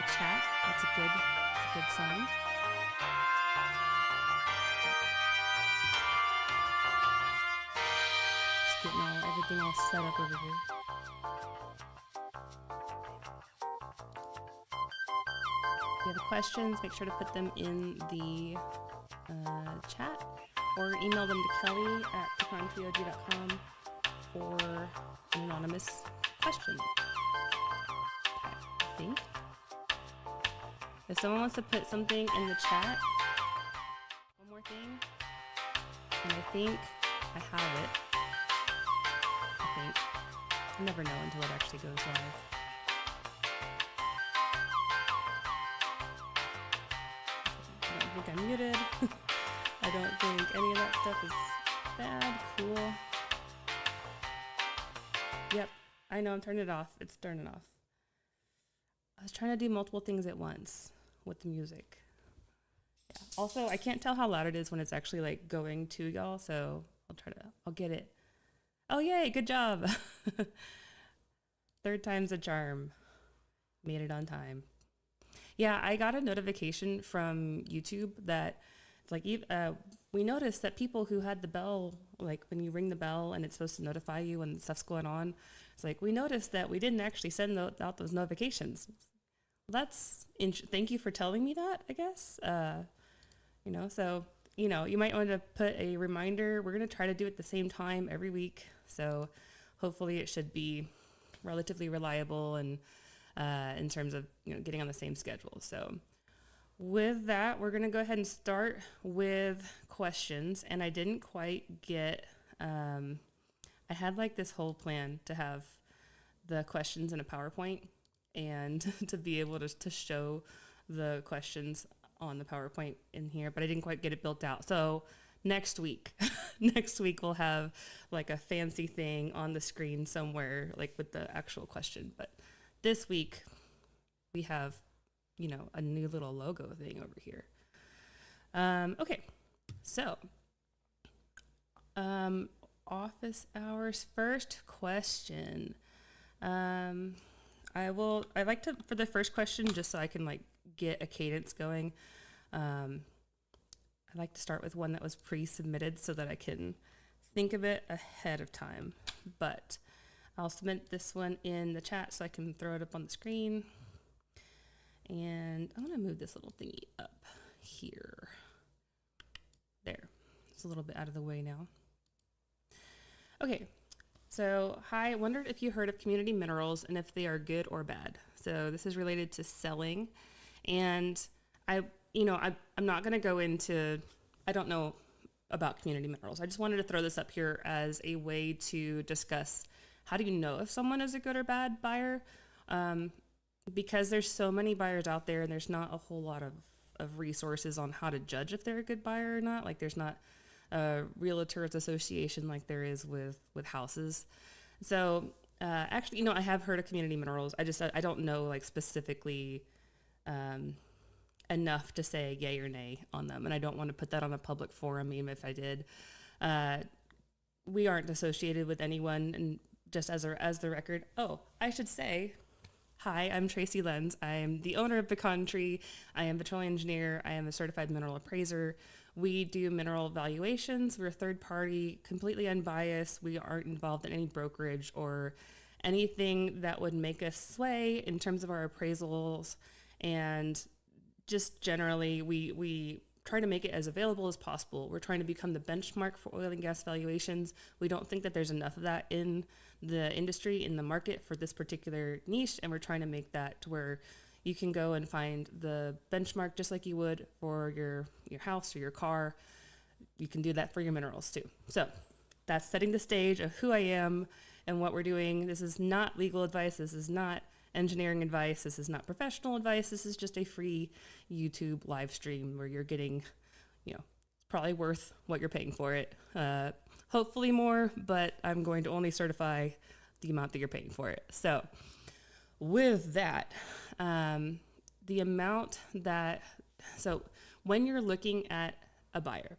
chat. That's a good sign. Just getting everything all set up over here. If you have questions, make sure to put them in the chat or email them to Kelly at pecantog.com for an anonymous question. I think. If someone wants to put something in the chat, one more thing, and I think I have it. I think. I never know until it actually goes live. I don't think I'm muted. I don't think any of that stuff is bad. Cool. Yep, I know I'm turning it off. It's turning off. I was trying to do multiple things at once with the music. Yeah. Also, I can't tell how loud it is when it's actually like going to y'all, so I'll get it. Oh, yay, good job. Third time's a charm. Made it on time. Yeah, I got a notification from YouTube that it's like, we noticed that people who had the bell, like when you ring the bell and it's supposed to notify you when stuff's going on, it's like, we noticed that we didn't actually send out those notifications. Thank you for telling me that, I guess. So, you might want to put a reminder. We're going to try to do it at the same time every week. So hopefully it should be relatively reliable and in terms of, getting on the same schedule. So with that, we're going to go ahead and start with questions. And I didn't quite get, I had like this whole plan to have the questions in a PowerPoint and to be able to show the questions on the PowerPoint in here, but I didn't quite get it built out. So next week, we'll have like a fancy thing on the screen somewhere, like with the actual question. But this week we have, a new little logo thing over here. Okay, so office hours, first question. I'd like to, for the first question, just so I can like get a cadence going, I'd like to start with one that was pre-submitted so that I can think of it ahead of time. But I'll submit this one in the chat so I can throw it up on the screen. And I'm going to move this little thingy up here. There. It's a little bit out of the way now. Okay. So, hi, I wondered if you heard of community minerals and if they are good or bad. So this is related to selling. And I'm not going to go into, I don't know about community minerals. I just wanted to throw this up here as a way to discuss how do you know if someone is a good or bad buyer? Because there's so many buyers out there and there's not a whole lot of resources on how to judge if they're a good buyer or not. Like there's not a realtors association like there is with houses. So actually, I have heard of community minerals. I don't know like specifically enough to say yay or nay on them. And I don't want to put that on a public forum, even if I did. We aren't associated with anyone. And just as the record, I should say, hi, I'm Tracy Lenz. I am the owner of Pecan Tree. I am a petroleum engineer. I am a certified mineral appraiser. We do mineral valuations. We're a third party, completely unbiased. We aren't involved in any brokerage or anything that would make us sway in terms of our appraisals. And just generally, we try to make it as available as possible. We're trying to become the benchmark for oil and gas valuations. We don't think that there's enough of that in the industry, in the market for this particular niche, and we're trying to make that to where you can go and find the benchmark just like you would for your house or your car. You can do that for your minerals too. So that's setting the stage of who I am and what we're doing. This is not legal advice. This is not engineering advice. This is not professional advice. This is just a free YouTube live stream where you're getting, probably worth what you're paying for it. Hopefully more, but I'm going to only certify the amount that you're paying for it. So with that, the amount so when you're looking at a buyer,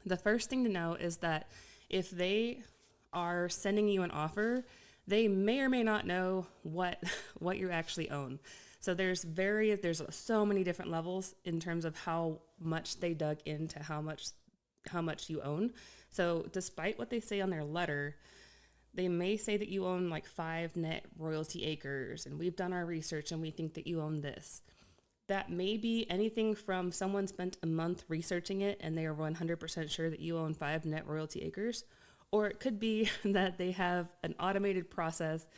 the first thing to know is that if they are sending you an offer, they may or may not know what what you actually own. So there's so many different levels in terms of how much they dug into how much you own. So despite what they say on their letter, they may say that you own like 5 net royalty acres, and we've done our research and we think that you own this. That may be anything from someone spent a month researching it and they are 100% sure that you own 5 net royalty acres, or it could be that they have an automated process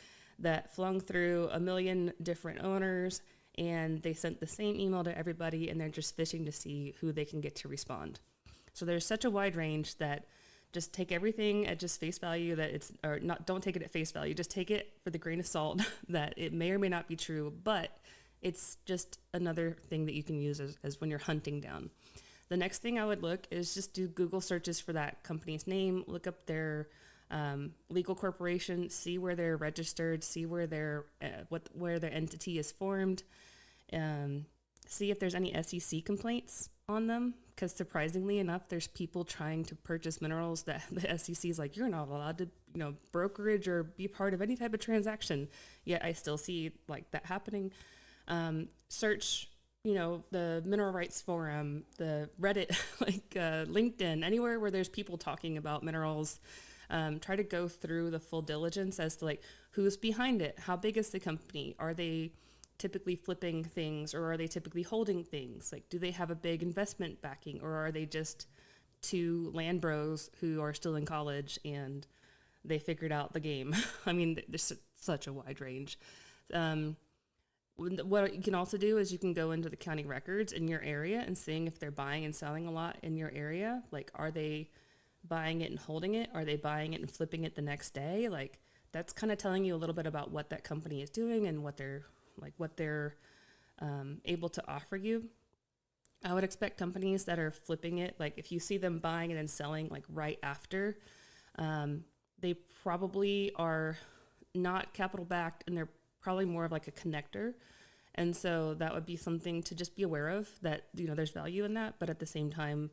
that flung through a million different owners and they sent the same email to everybody and they're just fishing to see who they can get to respond. So there's such a wide range that just take everything at just face value, that it's, or not, don't take it at face value, just take it for the grain of salt that it may or may not be true, but it's just another thing that you can use as when you're hunting down. The next thing I would look is just do Google searches for that company's name, look up their legal corporation, see where they're registered, see where where their entity is formed, see if there's any SEC complaints on them, because surprisingly enough, there's people trying to purchase minerals that the SEC is like, you're not allowed to, brokerage or be part of any type of transaction. Yet I still see like that happening. Search, the Mineral Rights Forum, the Reddit, like LinkedIn, anywhere where there's people talking about minerals. Try to go through the full diligence as to like who's behind it, how big is the company, are they typically flipping things, or are they typically holding things? Like, do they have a big investment backing, or are they just 2 land bros who are still in college and they figured out the game? I mean, there's such a wide range. What you can also do is you can go into the county records in your area and seeing if they're buying and selling a lot in your area. Like, are they buying it and holding it? Are they buying it and flipping it the next day? Like, that's kind of telling you a little bit about what that company is doing and what they're able to offer you. I would expect companies that are flipping it, like if you see them buying and then selling like right after, they probably are not capital backed, and they're probably more of like a connector. And so that would be something to just be aware of, that, there's value in that, but at the same time,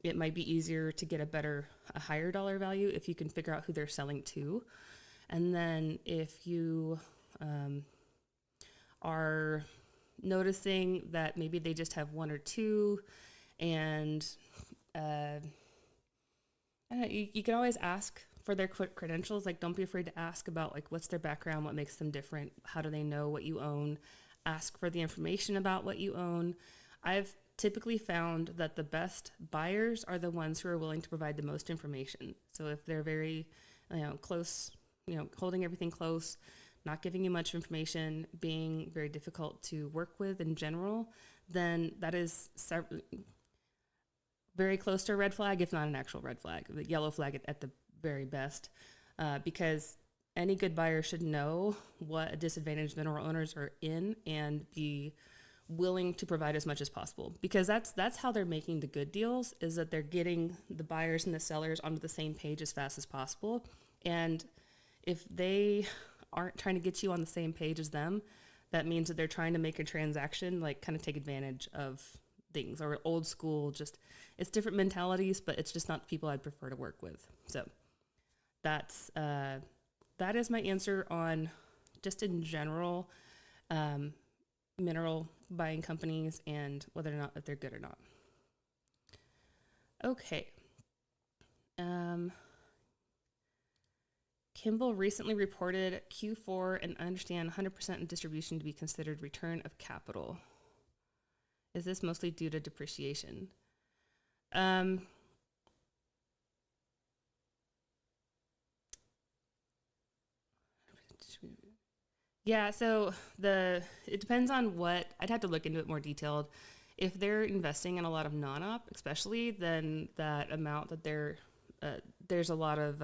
it might be easier to get a higher dollar value if you can figure out who they're selling to. And then if you are noticing that maybe they just have 1 or 2, and I don't know, you can always ask for their credentials. Like, don't be afraid to ask about like what's their background, what makes them different, how do they know what you own. Ask for the information about what you own. I've typically found that the best buyers are the ones who are willing to provide the most information. So if they're very close, holding everything close, not giving you much information, being very difficult to work with in general, then that is very close to a red flag, if not an actual red flag, the yellow flag at the very best, because any good buyer should know what disadvantaged mineral owners are in and be willing to provide as much as possible, because that's how they're making the good deals, is that they're getting the buyers and the sellers onto the same page as fast as possible. And if they aren't trying to get you on the same page as them, that means that they're trying to make a transaction, like kind of take advantage of things, or old school, just it's different mentalities, but it's just not the people I'd prefer to work with. So that is my answer on just in general mineral buying companies and whether or not if they're good or not. Okay. Kimbell recently reported Q4 and I understand 100% in distribution to be considered return of capital. Is this mostly due to depreciation? Yeah, so it depends on what, I'd have to look into it more detailed. If they're investing in a lot of non-op, especially, then that amount that there's a lot of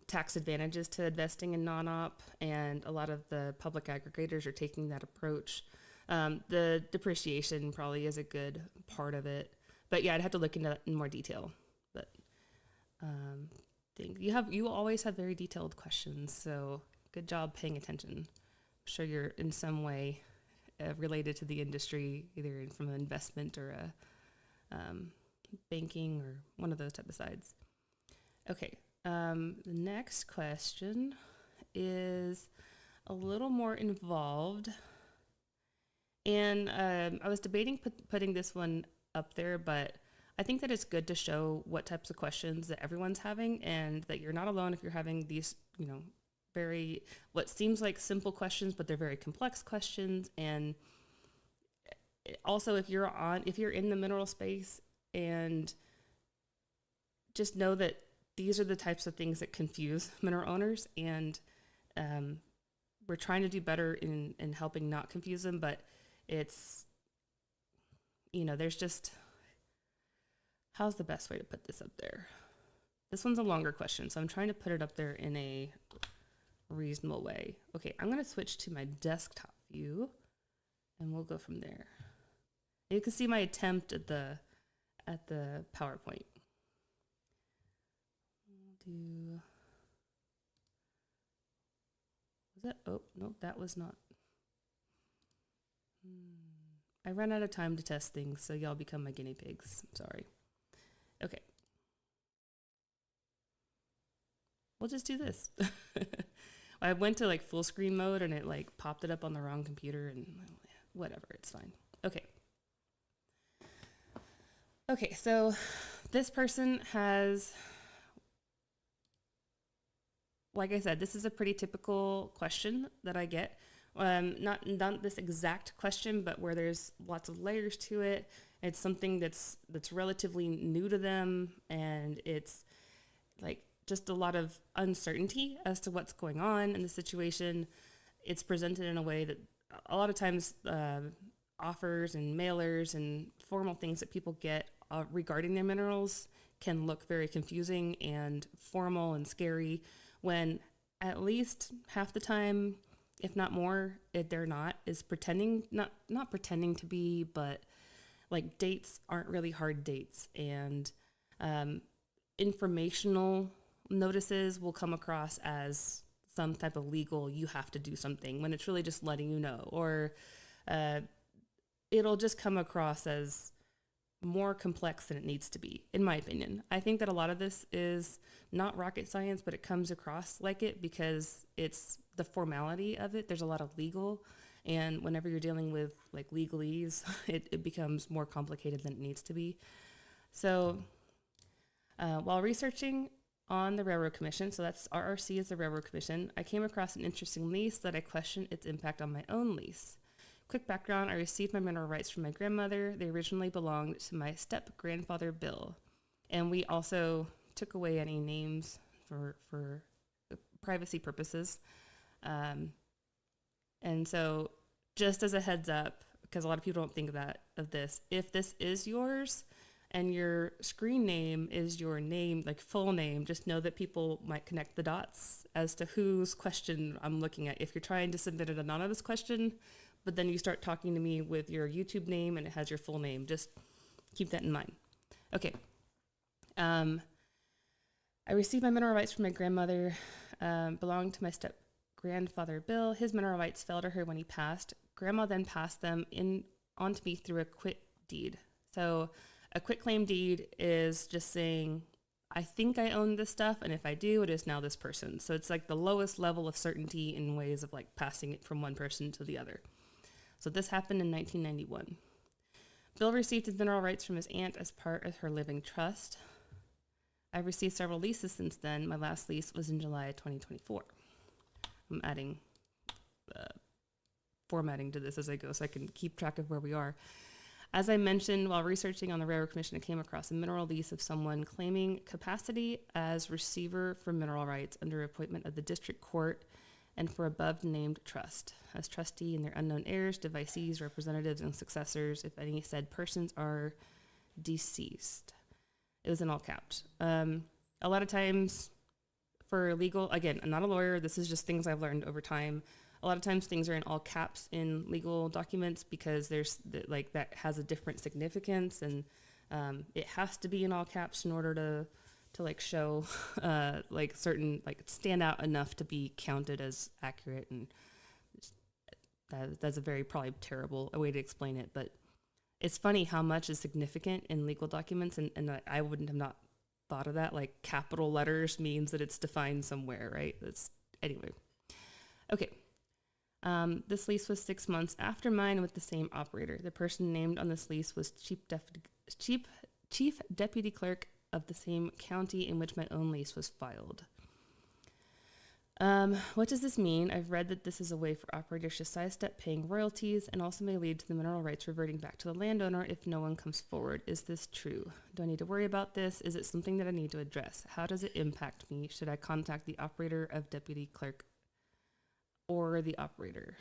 tax advantages to investing in non-op, and a lot of the public aggregators are taking that approach. The depreciation probably is a good part of it, but yeah, I'd have to look into that in more detail. But you always have very detailed questions, so good job paying attention. I'm sure you're in some way related to the industry, either from an investment or a banking or one of those type of sides. Okay, The next question is a little more involved. And I was debating putting this one up there, but I think that it's good to show what types of questions that everyone's having and that you're not alone if you're having these, very, what seems like simple questions, but they're very complex questions. And also if you're in the mineral space, and just know that these are the types of things that confuse mineral owners, and we're trying to do better in helping not confuse them, but it's, there's just, how's the best way to put this up there? This one's a longer question, so I'm trying to put it up there in a reasonable way. Okay, I'm going to switch to my desktop view, and we'll go from there. You can see my attempt at the PowerPoint. Was that? Oh, no, that was not. I ran out of time to test things, so y'all become my guinea pigs. Sorry. Okay. We'll just do this. I went to like full screen mode and it like popped it up on the wrong computer, and whatever, it's fine. Okay. Okay, so this person has, like I said, this is a pretty typical question that I get. Not this exact question, but where there's lots of layers to it. It's something that's relatively new to them, and it's like just a lot of uncertainty as to what's going on in the situation. It's presented in a way that a lot of times offers and mailers and formal things that people get regarding their minerals can look very confusing and formal and scary, when at least half the time, if not more, they're not, is pretending, not pretending to be, but like dates aren't really hard dates, and informational notices will come across as some type of legal, you have to do something, when it's really just letting you know, or it'll just come across as more complex than it needs to be, in my opinion. I think that a lot of this is not rocket science, but it comes across like it because it's the formality of it. There's a lot of legal, and whenever you're dealing with like legalese, it becomes more complicated than it needs to be. So while researching on the Railroad Commission, so that's RRC is the Railroad Commission, I came across an interesting lease that I questioned its impact on my own lease. Quick background, I received my mineral rights from my grandmother. They originally belonged to my step-grandfather, Bill. And we also took away any names for privacy purposes. And so just as a heads up, because a lot of people don't think of this, if this is yours and your screen name is your name, like full name, just know that people might connect the dots as to whose question I'm looking at. If you're trying to submit an anonymous question, but then you start talking to me with your YouTube name and it has your full name, just keep that in mind. Okay. I received my mineral rights from my grandmother, belonged to my step-grandfather, Bill. His mineral rights fell to her when he passed. Grandma then passed them on to me through a quit deed. So a quit claim deed is just saying, I think I own this stuff, and if I do, it is now this person. So it's like the lowest level of certainty in ways of like passing it from one person to the other. So this happened in 1991. Bill received his mineral rights from his aunt as part of her living trust. I've received several leases since then. My last lease was in July 2024. I'm adding formatting to this as I go so I can keep track of where we are. As I mentioned, while researching on the Railroad Commission, I came across a mineral lease of someone claiming capacity as receiver for mineral rights under appointment of the district court and for above named trust, as trustee and their unknown heirs, devisees, representatives, and successors, if any said persons are deceased. It was in all caps. A lot of times for legal, again, I'm not a lawyer, this is just things I've learned over time. A lot of times things are in all caps in legal documents because there's like that has a different significance, and it has to be in all caps in order to like show like certain, like stand out enough to be counted as accurate. And that's a very probably terrible way to explain it, but it's funny how much is significant in legal documents, and I wouldn't have not thought of that. Like capital letters means that it's defined somewhere, right? Anyway. Okay. This lease was 6 months after mine with the same operator. The person named on this lease was Chief Deputy Clerk of the same county in which my own lease was filed. What does this mean? I've read that this is a way for operators to sidestep paying royalties and also may lead to the mineral rights reverting back to the landowner if no one comes forward. Is this true? Do I need to worry about this? Is it something that I need to address? How does it impact me? Should I contact the operator of Deputy Clerk or the operator?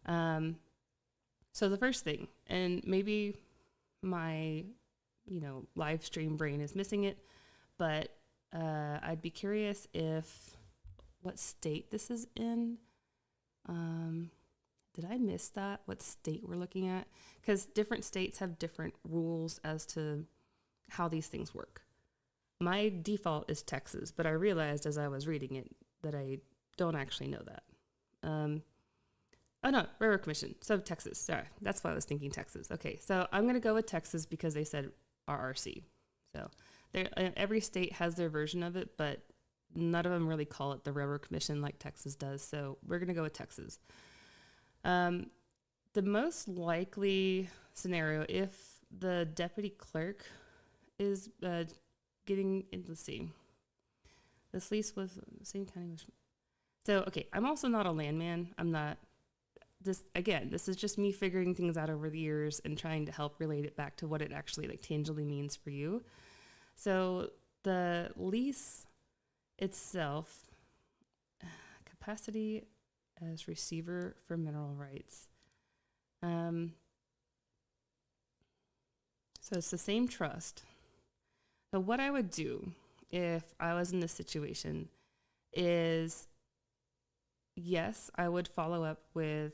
So the first thing, and maybe my, live stream brain is missing it, but I'd be curious what state this is in. Did I miss that? What state we're looking at? Because different states have different rules as to how these things work. My default is Texas, but I realized as I was reading it that I don't actually know that. Oh no, Railroad Commission. So Texas. Sorry, that's why I was thinking Texas. Okay, so I'm gonna go with Texas because they said RRC. So every state has their version of it, but none of them really call it the Railroad Commission like Texas does. So we're gonna go with Texas. The most likely scenario, if the deputy clerk is getting in, let's see, this lease was the same county. So, okay, I'm also not a landman. I'm not, this is just me figuring things out over the years and trying to help relate it back to what it actually like tangibly means for you. So the lease itself, capacity as receiver for mineral rights. So it's the same trust. So what I would do if I was in this situation is, yes, I would follow up with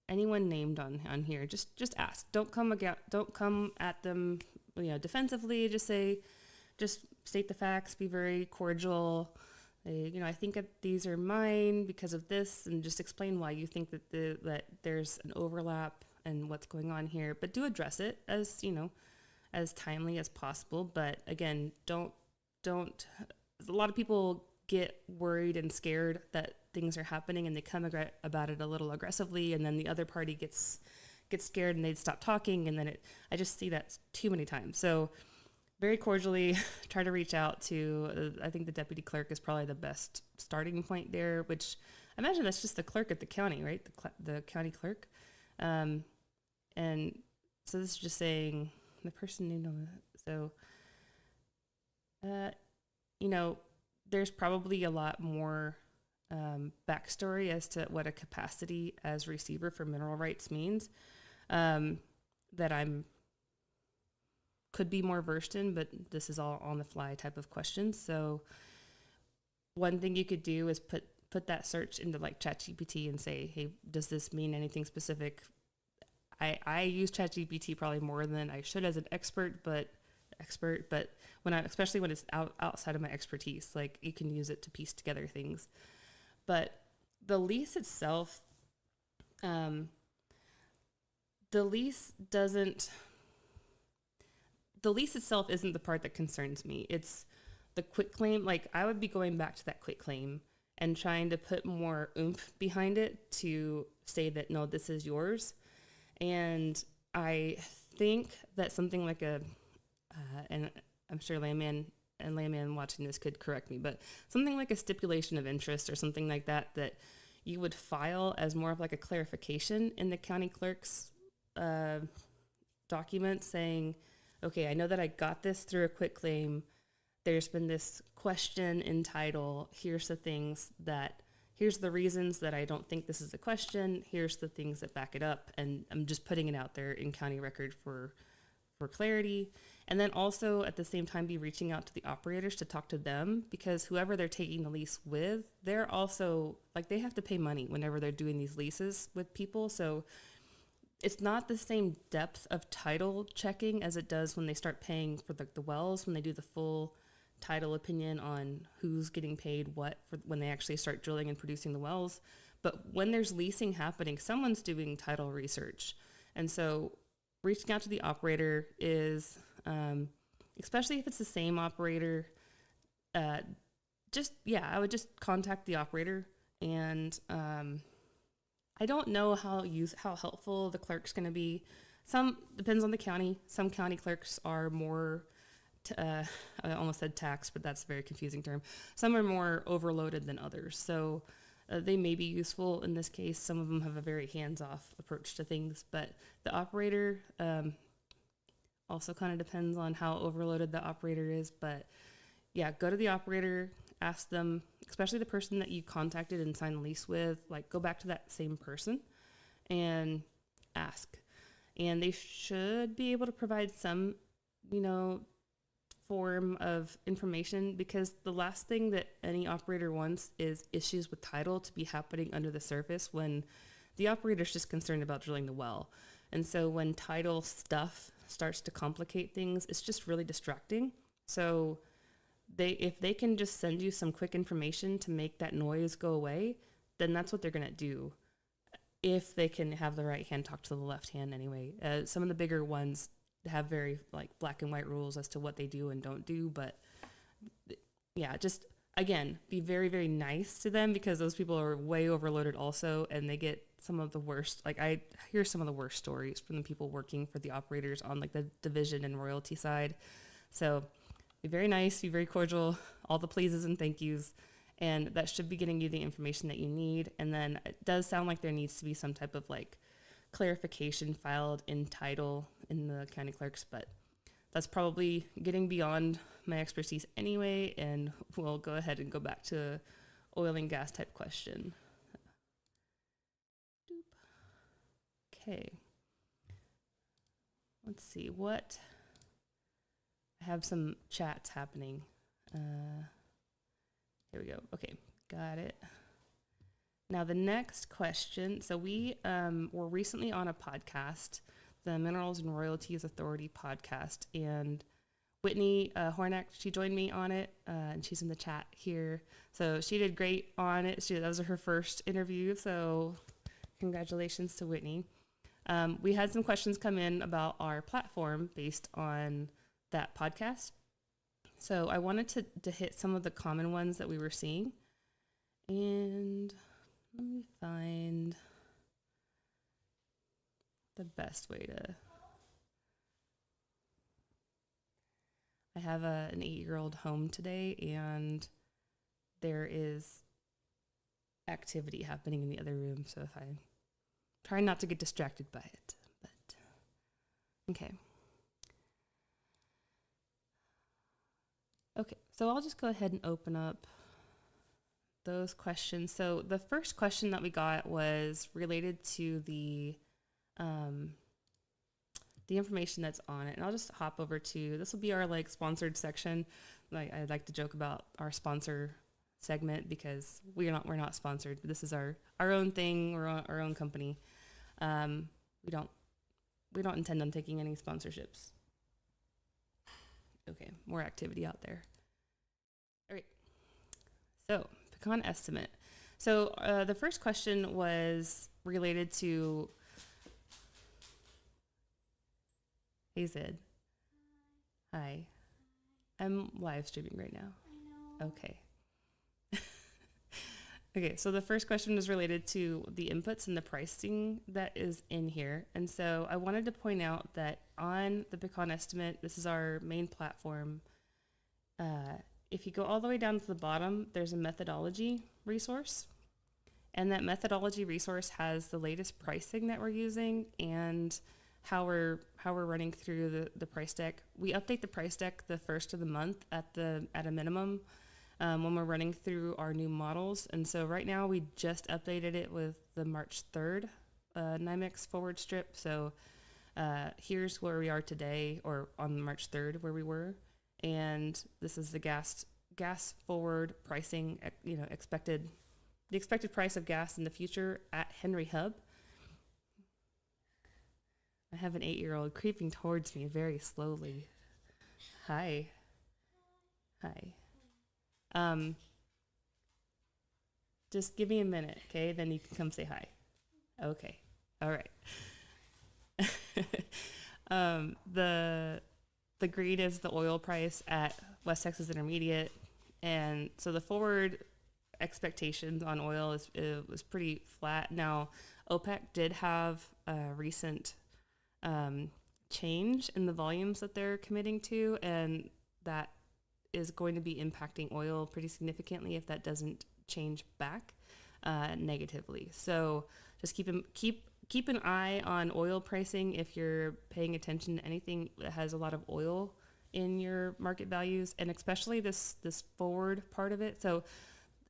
anyone named on here. Just ask. Don't come at them, defensively. Just state the facts. Be very cordial. I think that these are mine because of this, and just explain why you think that there's an overlap and what's going on here. But do address it as timely as possible. But again, don't. A lot of people get worried and scared that things are happening, and they come about it a little aggressively, and then the other party gets scared and they stop talking, and then I just see that too many times. So very cordially try to reach out to, I think the deputy clerk is probably the best starting point there, which I imagine that's just the clerk at the county, right? The county clerk. And so this is just saying the person named on the, so, there's probably a lot more backstory as to what a capacity as receiver for mineral rights means that could be more versed in, but this is all on the fly type of questions. So one thing you could do is put that search into like ChatGPT and say, hey, does this mean anything specific? I use ChatGPT probably more than I should as an expert, but especially when it's outside of my expertise, like you can use it to piece together things. But the lease itself, the lease itself isn't the part that concerns me. It's the quitclaim. Like I would be going back to that quitclaim and trying to put more oomph behind it to say that, no, this is yours. And I think that something like and I'm sure landman watching this could correct me, but something like a stipulation of interest or something like that you would file as more of like a clarification in the county clerk's document saying, okay, I know that I got this through a quitclaim. There's been this question in title. Here's the reasons that I don't think this is a question. Here's the things that back it up. And I'm just putting it out there in county record for clarity. And then also at the same time be reaching out to the operators to talk to them, because whoever they're taking the lease with, they're also like, they have to pay money whenever they're doing these leases with people. So it's not the same depth of title checking as it does when they start paying for the wells, when they do the full title opinion on who's getting paid what for when they actually start drilling and producing the wells. But when there's leasing happening, someone's doing title research. And so reaching out to the operator is especially if it's the same operator. I would just contact the operator, and I don't know how helpful the clerk's going to be. Some depends on the county. Some county clerks are more, I almost said tax, but that's a very confusing term. Some are more overloaded than others. So they may be useful in this case. Some of them have a very hands-off approach to things, but the operator also kind of depends on how overloaded the operator is. But yeah, go to the operator, ask them, especially the person that you contacted and signed the lease with, like go back to that same person and ask. And they should be able to provide some, form of information, because the last thing that any operator wants is issues with title to be happening under the surface when the operator's just concerned about drilling the well. And so when title stuff starts to complicate things, it's just really distracting. So if they can just send you some quick information to make that noise go away, then that's what they're going to do. If they can have the right hand talk to the left hand anyway. Some of the bigger ones have very black and white rules as to what they do and don't do. But yeah, just again, be very, very nice to them, because those people are way overloaded also. And they get some of the worst, I hear some of the worst stories from the people working for the operators on the division and royalty side. So be very nice, be very cordial, all the pleases and thank yous. And that should be getting you the information that you need. And then it does sound like there needs to be some type of clarification filed in title in the county clerks, but that's probably getting beyond my expertise anyway. And we'll go ahead and go back to oil and gas type question. Okay. Let's see what, I have some chats happening. Here we go. Okay, got it. Now the next question. So we were recently on a podcast, the Minerals and Royalties Authority podcast, and Whitney Hornack, she joined me on it, and she's in the chat here. So she did great on it. That was her first interview, so congratulations to Whitney. We had some questions come in about our platform based on that podcast. So I wanted to hit some of the common ones that we were seeing. And let me find the best way to... I have an 8-year-old home today, and there is activity happening in the other room. So if I try not to get distracted by it, but okay. Okay, so I'll just go ahead and open up those questions. So the first question that we got was related to the information that's on it. And I'll just hop over to, this will be our sponsored section. I like to joke about our sponsor segment, because we're not sponsored. This is our own thing. We're our own company. We don't intend on taking any sponsorships. Okay, more activity out there. All right. So, Pecan Estimate. So, the first question was related to... Hey, Zed. Hi. I'm live streaming right now. I know. Okay. Okay, so the first question is related to the inputs and the pricing that is in here. And so I wanted to point out that on the Pecan Estimate, this is our main platform. If you go all the way down to the bottom, there's a methodology resource. And that methodology resource has the latest pricing that we're using and how we're running through the price deck. We update the price deck the first of the month at a minimum. When we're running through our new models. And so right now we just updated it with the March 3rd NYMEX forward strip. So here's where we are today, or on March 3rd where we were. And this is the gas forward pricing, the expected price of gas in the future at Henry Hub. I have an 8-year-old creeping towards me very slowly. Hi. Just give me a minute, okay? Then you can come say hi. Okay. All right. the green is the oil price at West Texas Intermediate. And so the forward expectations on oil was pretty flat. Now, OPEC did have a recent change in the volumes that they're committing to, and that is going to be impacting oil pretty significantly if that doesn't change back negatively. So just keep an eye on oil pricing if you're paying attention to anything that has a lot of oil in your market values, and especially this forward part of it. So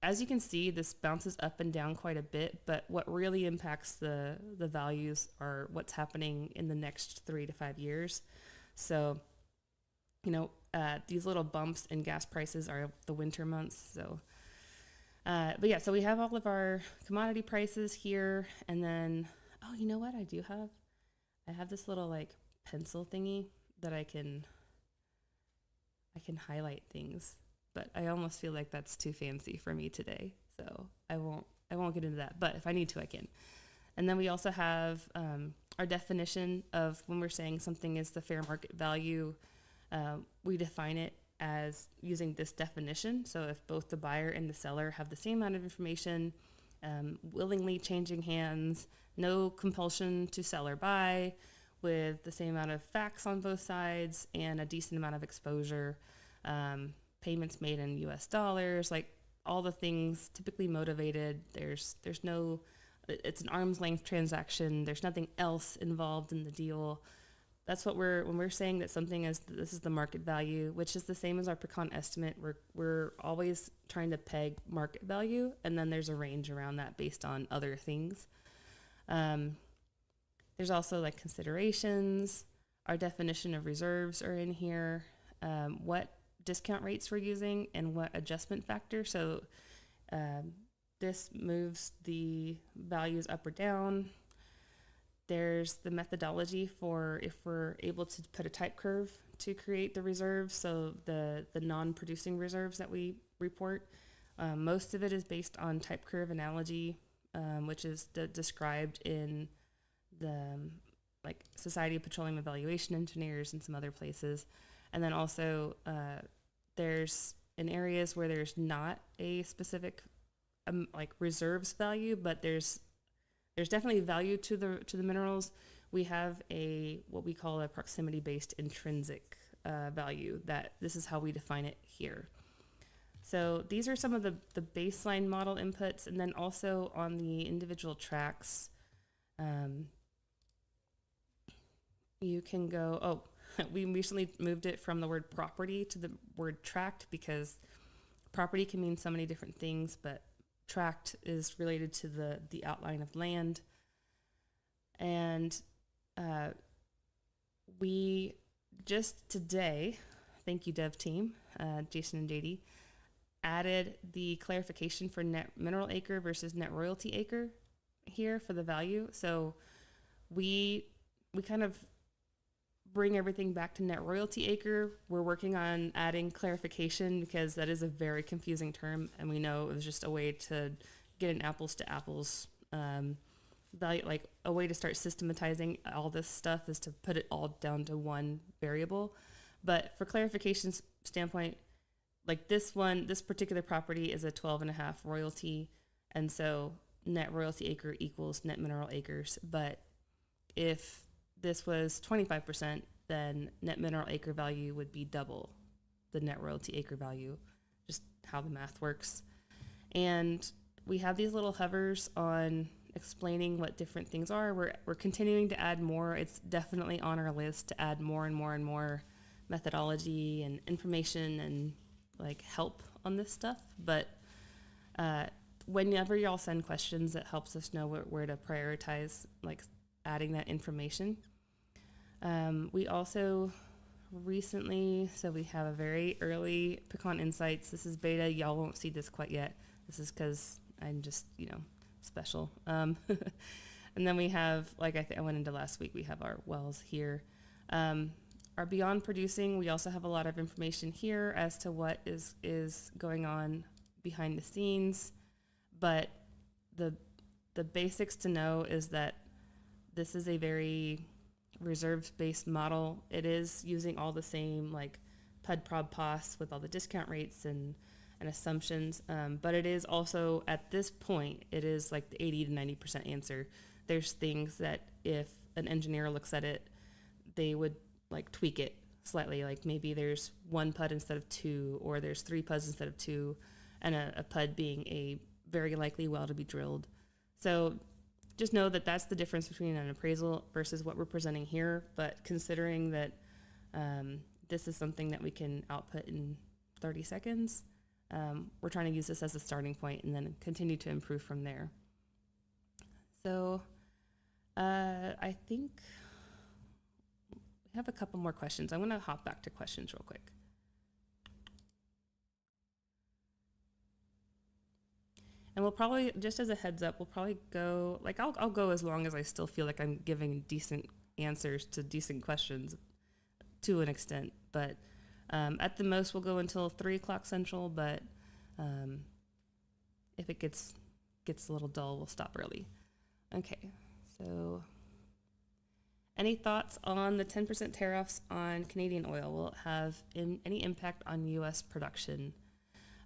as you can see, this bounces up and down quite a bit, but what really impacts the values are what's happening in the next 3 to 5 years. So, these little bumps in gas prices are the winter months. So, but yeah, so we have all of our commodity prices here, and then, oh, you know what I have this little like pencil thingy that I can highlight things, but I almost feel like that's too fancy for me today. So I won't get into that, but if I need to, I can. And then we also have our definition of when we're saying something is the fair market value. We define it as using this definition. So if both the buyer and the seller have the same amount of information, willingly changing hands, no compulsion to sell or buy, with the same amount of facts on both sides and a decent amount of exposure, payments made in US dollars, like all the things typically motivated. There's no, it's an arm's length transaction. There's nothing else involved in the deal. That's what when we're saying that something this is the market value, which is the same as our Pecan estimate. We're always trying to peg market value, and then there's a range around that based on other things. There's also like considerations. Our definition of reserves are in here. What discount rates we're using and what adjustment factor. So this moves the values up or down. There's the methodology for if we're able to put a type curve to create the reserves. So the non-producing reserves that we report, most of it is based on type curve analogy, which is described in the Society of Petroleum Evaluation Engineers and some other places. And then also there's in areas where there's not a specific reserves value, but there's definitely value to the minerals. We have what we call a proximity based intrinsic value. That this is how we define it here. So these are some of the baseline model inputs, and then also on the individual tracks, you can go, we recently moved it from the word property to the word tract, because property can mean so many different things, but tract is related to the outline of land. And we just today, thank you dev team, Jason and JD, added the clarification for net mineral acre versus net royalty acre here for the value. So we kind of bring everything back to net royalty acre. We're working on adding clarification because that is a very confusing term, and we know it was just a way to get an apples to apples value, like a way to start systematizing all this stuff is to put it all down to one variable. But for clarification standpoint, like this particular property is a 12.5 royalty, and so net royalty acre equals net mineral acres. But if this was 25%, then net mineral acre value would be double the net royalty acre value, just how the math works. And we have these little hovers on explaining what different things are. We're continuing to add more. It's definitely on our list to add more and more and more methodology and information and help on this stuff. But whenever y'all send questions, it helps us know where to prioritize adding that information. We also recently, so we have a very early Pecan Insights. This is beta. Y'all won't see this quite yet. This is because I'm just, special. And then we have, I went into last week, we have our wells here. Our beyond producing, we also have a lot of information here as to what is going on behind the scenes. But the basics to know is that this is a very reserves-based model. It is using all the same like PUD prob POS with all the discount rates and assumptions, but it is also at this point it is like the 80 to 90% answer. There's things that if an engineer looks at it, they would like tweak it slightly, like maybe there's one PUD instead of two, or there's three PUDs instead of two, and a PUD being a very likely well to be drilled. So just know that that's the difference between an appraisal versus what we're presenting here. But considering that this is something that we can output in 30 seconds, we're trying to use this as a starting point and then continue to improve from there. So I think we have a couple more questions. I'm going to hop back to questions real quick. And we'll probably, just as a heads up, we'll probably go, like I'll go as long as I still feel like I'm giving decent answers to decent questions to an extent. But at the most, we'll go until 3 o'clock Central. But if it gets a little dull, we'll stop early. Okay, so any thoughts on the 10% tariffs on Canadian oil? Will it have any impact on U.S. production?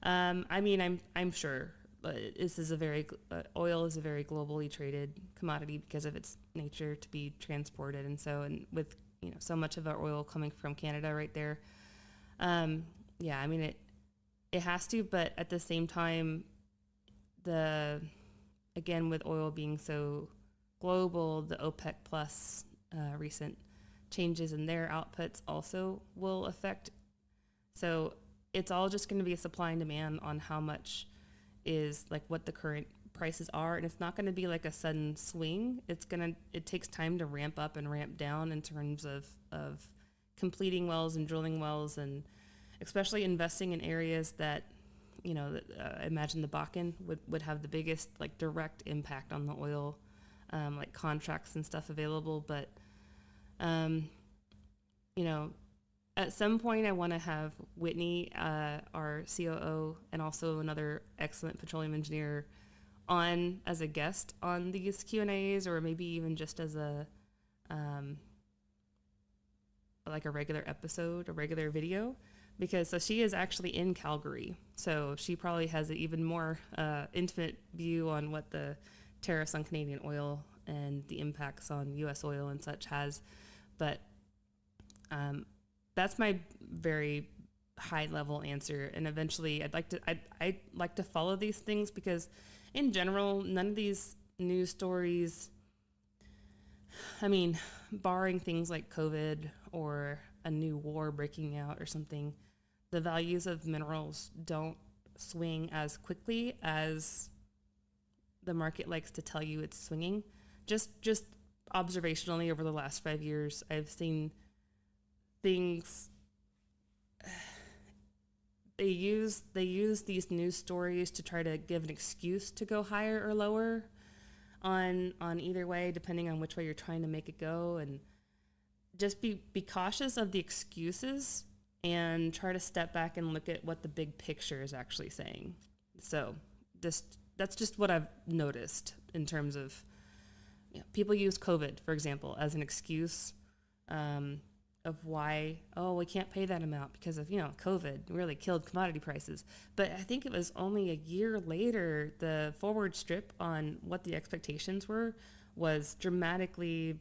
I mean, I'm sure. This is oil is a very globally traded commodity because of its nature to be transported, and with so much of our oil coming from Canada right there, yeah, I mean it has to, but at the same time, again with oil being so global, the OPEC plus recent changes in their outputs also will affect. So it's all just going to be a supply and demand on how much is like what the current prices are, and it's not going to be like a sudden swing. It takes time to ramp up and ramp down in terms of completing wells and drilling wells, and especially investing in areas that imagine the Bakken would have the biggest like direct impact on the oil, like contracts and stuff available. But at some point, I want to have Whitney, our COO, and also another excellent petroleum engineer on as a guest on these Q&As, or maybe even just as a like a regular episode, a regular video, because so she is actually in Calgary. So she probably has an even more intimate view on what the tariffs on Canadian oil and the impacts on U.S. oil and such has. But that's my very high level answer. And eventually I'd like to follow these things, because in general, none of these news stories, I mean, barring things like COVID or a new war breaking out or something, the values of minerals don't swing as quickly as the market likes to tell you it's swinging. Just observationally over the last 5 years, I've seen things, they use these news stories to try to give an excuse to go higher or lower on either way, depending on which way you're trying to make it go. And just be cautious of the excuses and try to step back and look at what the big picture is actually saying. So that's just what I've noticed in terms of people use COVID, for example, as an excuse of why, we can't pay that amount because of, COVID really killed commodity prices. But I think it was only a year later, the forward strip on what the expectations was dramatically,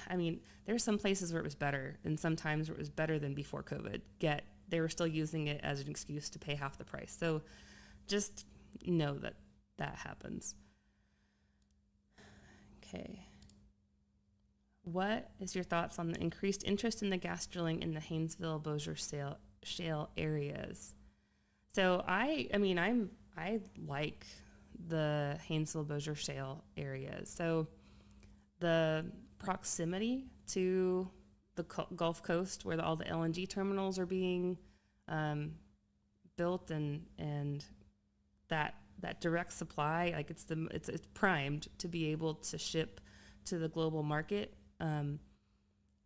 I mean, there are some places where it was better and sometimes where it was better than before COVID, yet they were still using it as an excuse to pay half the price. So just know that happens. Okay. What is your thoughts on the increased interest in the gas drilling in the Haynesville, Bossier shale areas? So I like the Haynesville, Bossier shale areas. So the proximity to the Gulf Coast, where all the LNG terminals are being built, and that direct supply, like it's primed to be able to ship to the global market.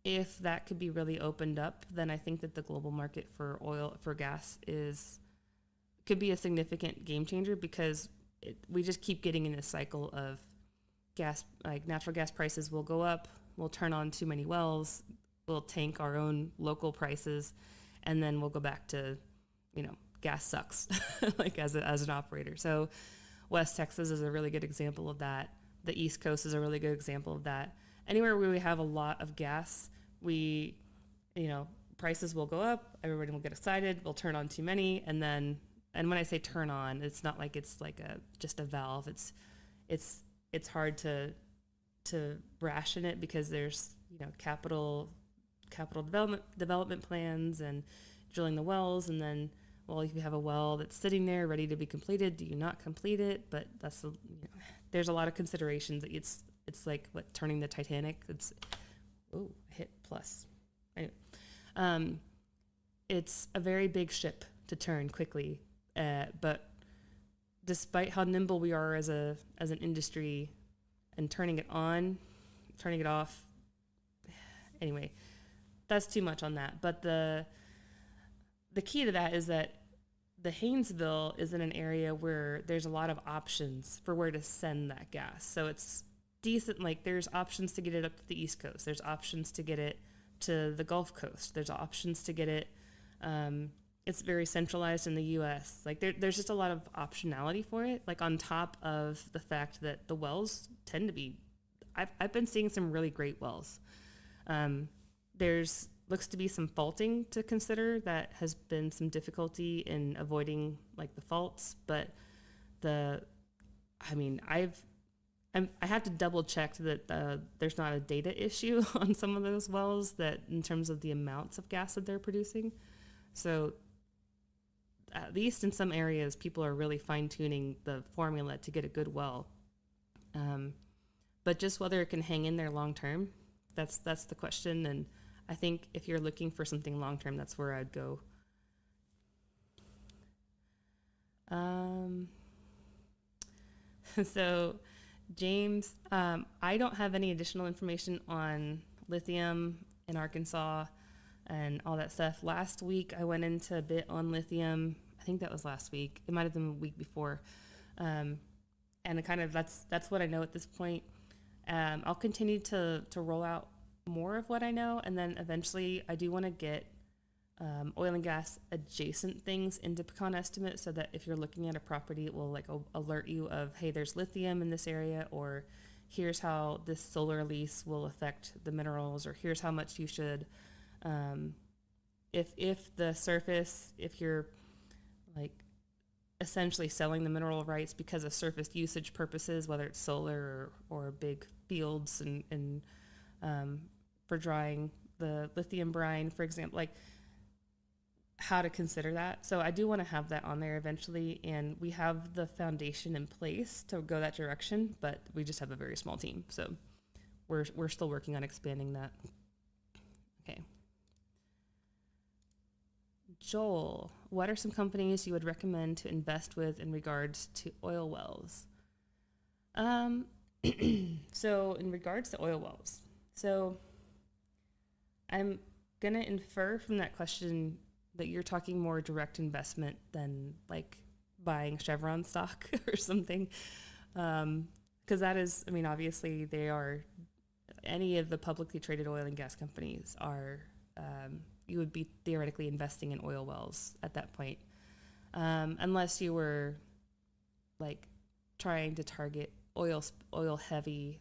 If that could be really opened up, then I think that the global market for gas could be a significant game changer, because we just keep getting in this cycle of gas, like natural gas prices will go up, we'll turn on too many wells, we'll tank our own local prices, and then we'll go back to, gas sucks, like as an operator. So West Texas is a really good example of that. The East Coast is a really good example of that. Anywhere where we have a lot of gas, prices will go up, everybody will get excited, we'll turn on too many, and when I say turn on, it's not like it's like just a valve. It's hard to ration it because there's capital development plans and drilling the wells, and then if you have a well that's sitting there ready to be completed, do you not complete it? But there's a lot of considerations. It's like turning the Titanic. Hit plus. Anyway, it's a very big ship to turn quickly, but despite how nimble we are as an industry, and turning it on, turning it off. Anyway, that's too much on that. But the key to that is that the Haynesville is in an area where there's a lot of options for where to send that gas. So it's decent. Like there's options to get it up to the East Coast. There's options to get it to the Gulf Coast. There's options to get it. It's very centralized in the U.S. Like there's just a lot of optionality for it. Like on top of the fact that the wells tend to be, I've been seeing some really great wells. There's looks to be some faulting to consider. That has been some difficulty in avoiding like the faults, but I have to double check that there's not a data issue on some of those wells that in terms of the amounts of gas that they're producing. So at least in some areas, people are really fine-tuning the formula to get a good well. But just whether it can hang in there long-term, that's the question. And I think if you're looking for something long-term, that's where I'd go. So James, I don't have any additional information on lithium in Arkansas and all that stuff. Last week, I went into a bit on lithium. I think that was last week. It might have been the week before. And it kind of that's what I know at this point. I'll continue to roll out more of what I know, and then eventually I do want to get oil and gas adjacent things into Pecan Estimate, so that if you're looking at a property, it will like alert you of, hey, there's lithium in this area, or here's how this solar lease will affect the minerals, or here's how much you should. If the surface, if you're like essentially selling the mineral rights because of surface usage purposes, whether it's solar or big fields and for drying the lithium brine, for example, like how to consider that. So I do want to have that on there eventually, and we have the foundation in place to go that direction, but we just have a very small team. So we're still working on expanding that. Okay. Joel, what are some companies you would recommend to invest with in regards to oil wells? So in regards to oil wells, so I'm going to infer from that question that you're talking more direct investment than like buying Chevron stock or something. Because that is, obviously they are, any of the publicly traded oil and gas companies are, you would be theoretically investing in oil wells at that point. Unless you were like trying to target oil heavy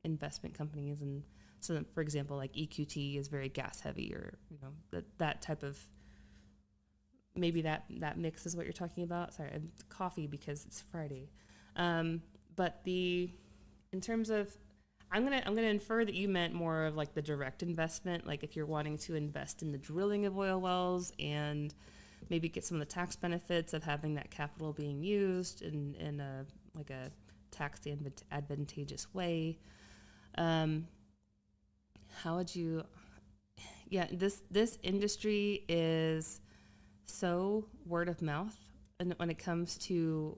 investment companies. And so for example, like EQT is very gas heavy, or, that type of, maybe that mix is what you're talking about. Sorry, I'm coffee because it's Friday. But in terms of, I'm gonna infer that you meant more of like the direct investment, like if you're wanting to invest in the drilling of oil wells and maybe get some of the tax benefits of having that capital being used in a tax advantageous way. How would you? Yeah, this industry is so word of mouth, and when it comes to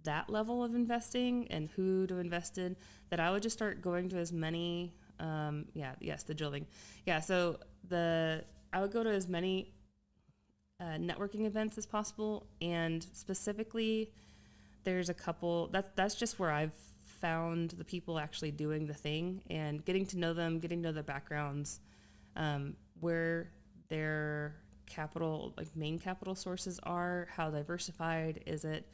that level of investing and who to invest in, that I would just start going to as many, the drilling. Yeah, so I would go to as many networking events as possible, and specifically, there's a couple, that's just where I've found the people actually doing the thing and getting to know them, getting to know their backgrounds, where their capital, like main capital sources are, how diversified is it,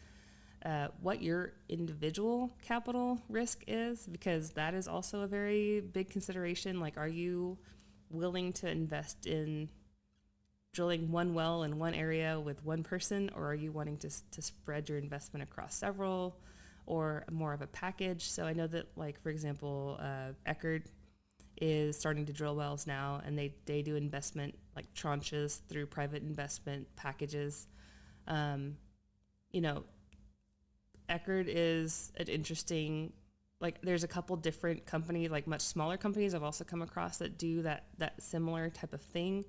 what your individual capital risk is, because that is also a very big consideration. Like, are you willing to invest in drilling one well in one area with one person, or are you wanting to spread your investment across several, or more of a package? So I know that, like, for example, Eckerd is starting to drill wells now, and they do investment like tranches through private investment packages. You know, Eckerd is an interesting, like, there's a couple different companies, like much smaller companies I've also come across that do that similar type of thing.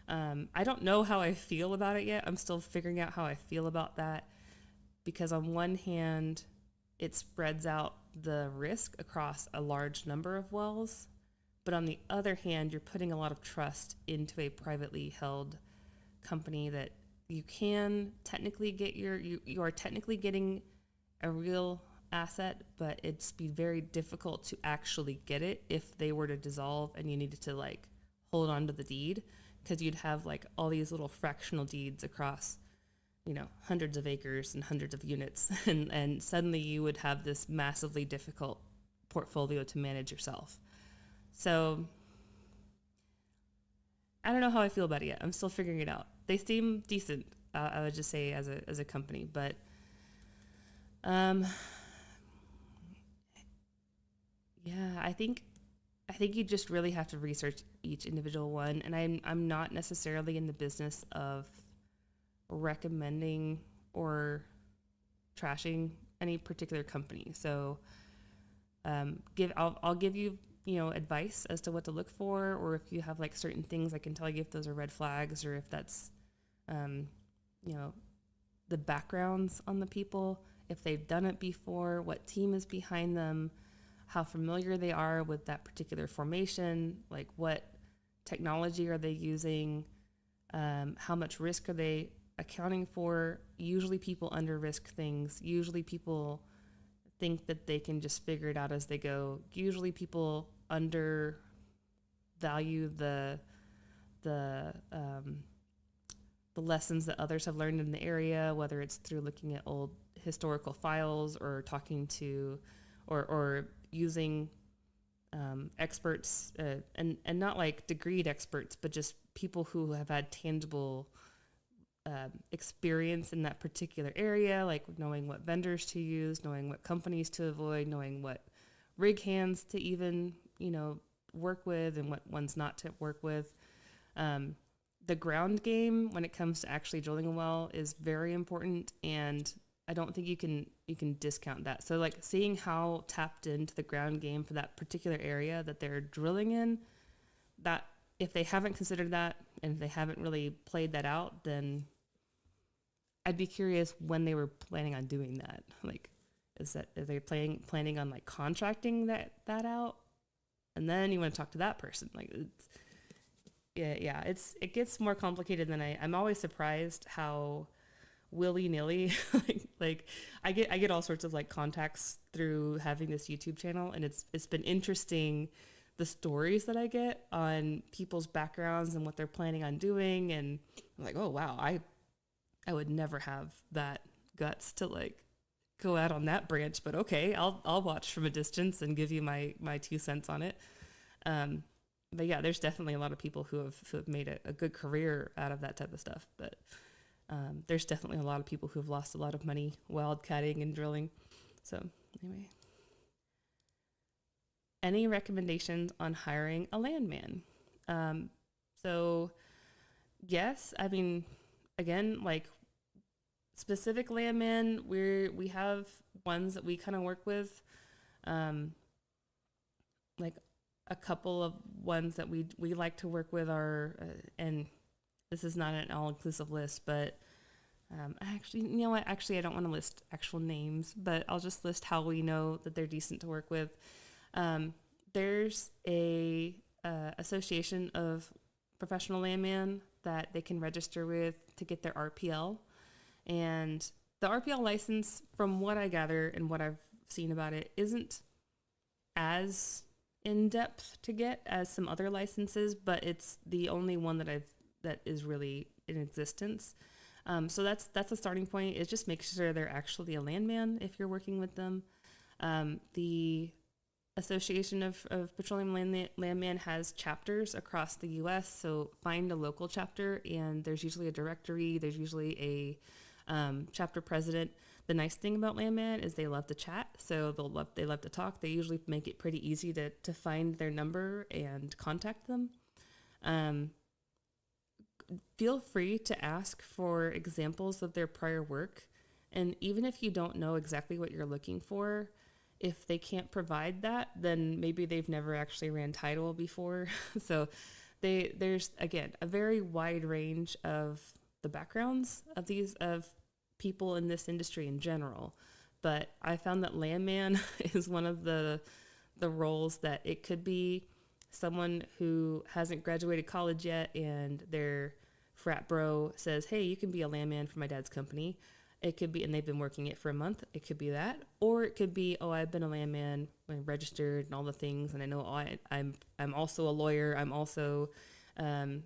I don't know how I feel about it yet. I'm still figuring out how I feel about that, because on one hand, it spreads out the risk across a large number of wells. But on the other hand, you're putting a lot of trust into a privately held company that you can technically get you are technically getting a real asset, but it's be very difficult to actually get it if they were to dissolve and you needed to like hold on to the deed, because you'd have like all these little fractional deeds across, you know, hundreds of acres and hundreds of units, and suddenly you would have this massively difficult portfolio to manage yourself. So I don't know how I feel about it yet. I'm still figuring it out. They seem decent, I would just say, as a company, but yeah, I think you just really have to research each individual one, and I'm not necessarily in the business of recommending or trashing any particular company. So I'll give you, you know, advice as to what to look for, or if you have like certain things, I can tell you if those are red flags, or if that's you know, the backgrounds on the people, if they've done it before, what team is behind them, how familiar they are with that particular formation, like what technology are they using, how much risk are they accounting for. Usually people under risk things. Usually people think that they can just figure it out as they go. Usually people undervalue the lessons that others have learned in the area, whether it's through looking at old historical files or talking to or using experts, and not like degreed experts, but just people who have had tangible experience in that particular area, like knowing what vendors to use, knowing what companies to avoid, knowing what rig hands to even, you know, work with and what ones not to work with. The ground game when it comes to actually drilling a well is very important, and I don't think you can discount that. So like seeing how tapped into the ground game for that particular area that they're drilling in, that if they haven't considered that and if they haven't really played that out, then I'd be curious when they were planning on doing that. Like, are they planning on like contracting that out? And then you want to talk to that person. Like, it gets more complicated than I'm always surprised how willy-nilly like I get all sorts of like contacts through having this YouTube channel, and it's been interesting the stories that I get on people's backgrounds and what they're planning on doing, and I'm like, oh wow, I would never have that guts to like go out on that branch, but okay, I'll watch from a distance and give you my 2 cents on it. But yeah, there's definitely a lot of people who have made a good career out of that type of stuff, but there's definitely a lot of people who have lost a lot of money wildcatting and drilling. So anyway, any recommendations on hiring a landman? So yes, I mean, again, like specific landman, we have ones that we kind of work with, like a couple of ones that we like to work with are, and this is not an all-inclusive list, but actually, you know what? Actually, I don't want to list actual names, but I'll just list how we know that they're decent to work with. There's a association of professional landmen that they can register with to get their RPL. And the RPL license, from what I gather and what I've seen about it isn't as in depth to get as some other licenses, but it's the only one that is really in existence. So that's a starting point, is just make sure they're actually a landman if you're working with them. The Association of Petroleum Landman has chapters across the U.S., so find a local chapter, and there's usually a directory, there's usually a chapter president. The nice thing about landman is they love to chat, so they love to talk. They usually make it pretty easy to find their number and contact them. Feel free to ask for examples of their prior work, and even if you don't know exactly what you're looking for, if they can't provide that, then maybe they've never actually ran title before. So there's, again, a very wide range of the backgrounds of people in this industry in general. But I found that landman is one of the roles that it could be someone who hasn't graduated college yet and their frat bro says, hey, you can be a landman for my dad's company. It could be, and they've been working it for a month. It could be that, or it could be, oh, I've been a landman, I'm registered, and all the things, and I know I'm also a lawyer. I'm also, an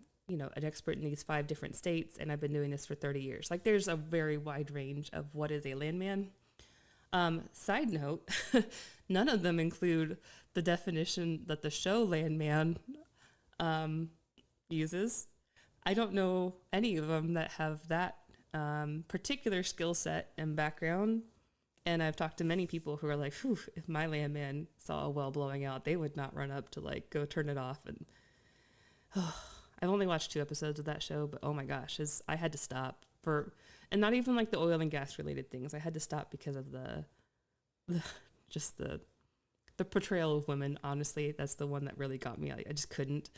expert in these 5 different states, and I've been doing this for 30 years. Like, there's a very wide range of what is a landman. Side note, none of them include the definition that the show Landman uses. I don't know any of them that have that particular skill set and background. And I've talked to many people who are like, whew, if my landman saw a well blowing out, they would not run up to like go turn it off. And I've only watched 2 episodes of that show, but oh my gosh, I had to stop and not even like the oil and gas related things. I had to stop because of the portrayal of women. Honestly, that's the one that really got me. I just couldn't.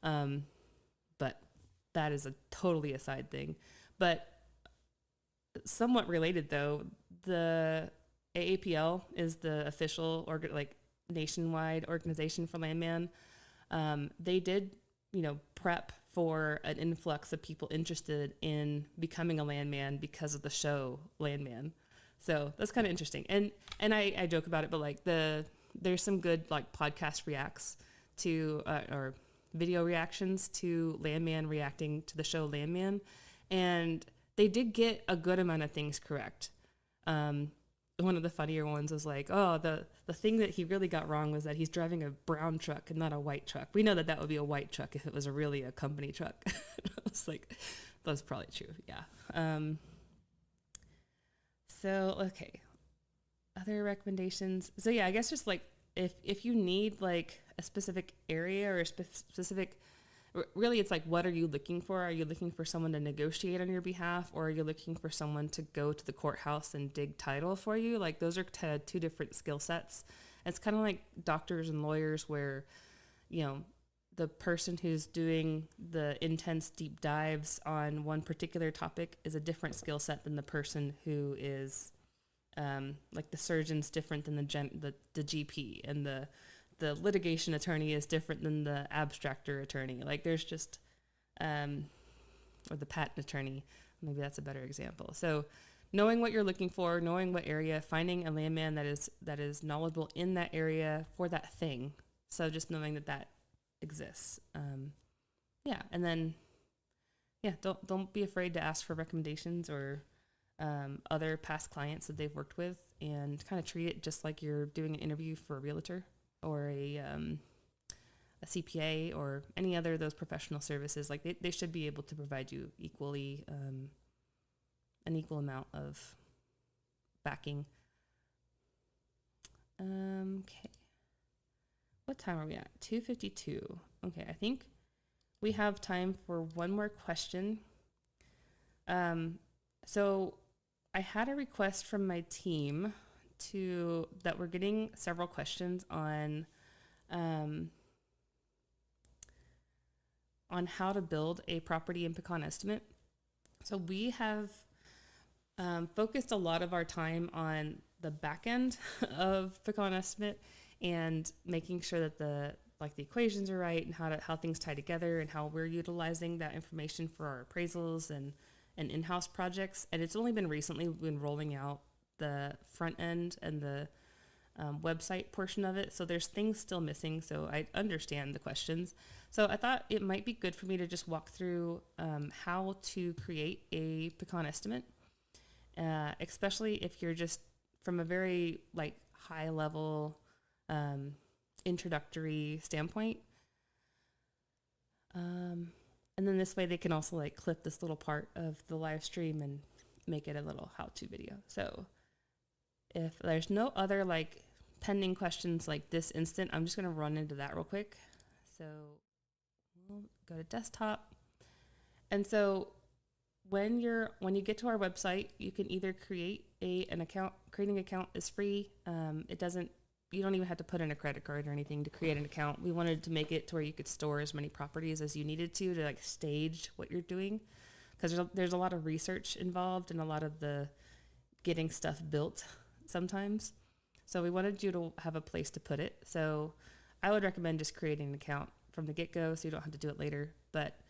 But that is a totally aside thing. But somewhat related though, the AAPL is the official nationwide organization for landman. They did, prep for an influx of people interested in becoming a landman because of the show Landman. So that's kind of interesting. And I joke about it, but there's some good podcast reacts to or video reactions to Landman reacting to the show Landman, and they did get a good amount of things correct. One of the funnier ones was like, oh, the thing that he really got wrong was that he's driving a brown truck and not a white truck. We know that would be a white truck if it was really a company truck. I was like, that's probably true. Yeah. So, okay. Other recommendations. So yeah, I guess just if you need a specific area or a specific, really it's what are you looking for? Are you looking for someone to negotiate on your behalf, or are you looking for someone to go to the courthouse and dig title for you? Those are 2 different skill sets. It's kind of like doctors and lawyers where, the person who's doing the intense deep dives on one particular topic is a different skill set than the person who is the surgeon's different than the GP, and the litigation attorney is different than the abstractor attorney. There's just, or the patent attorney, maybe that's a better example. So knowing what you're looking for, knowing what area, finding a landman that is knowledgeable in that area for that thing. So just knowing that exists. And then, don't be afraid to ask for recommendations or other past clients that they've worked with, and kind of treat it just like you're doing an interview for a realtor or a CPA or any other of those professional services. They should be able to provide you equally an equal amount of backing. Okay. What time are we at? 2:52. Okay, I think we have time for one more question. So I had a request from my team that we're getting several questions on how to build a property in Pecan Estimate. So we have focused a lot of our time on the back end of Pecan Estimate and making sure that the equations are right, and how things tie together, and how we're utilizing that information for our appraisals and in-house projects. And it's only been recently we've been rolling out the front end and the website portion of it. So there's things still missing. So I understand the questions. So I thought it might be good for me to just walk through how to create a Pecan estimate, especially if you're just from a very like high level introductory standpoint. And then this way they can also like clip this little part of the live stream and make it a little how-to video. So if there's no other like pending questions like this instant, I'm just going to run into that real quick. So we'll go to desktop. And so when you get to our website, you can either create an account. Creating an account is free. You don't even have to put in a credit card or anything to create an account. We wanted to make it to where you could store as many properties as you needed to like stage what you're doing, because there's a lot of research involved and a lot of the getting stuff built sometimes. So we wanted you to have a place to put it. So I would recommend just creating an account from the get-go so you don't have to do it later. But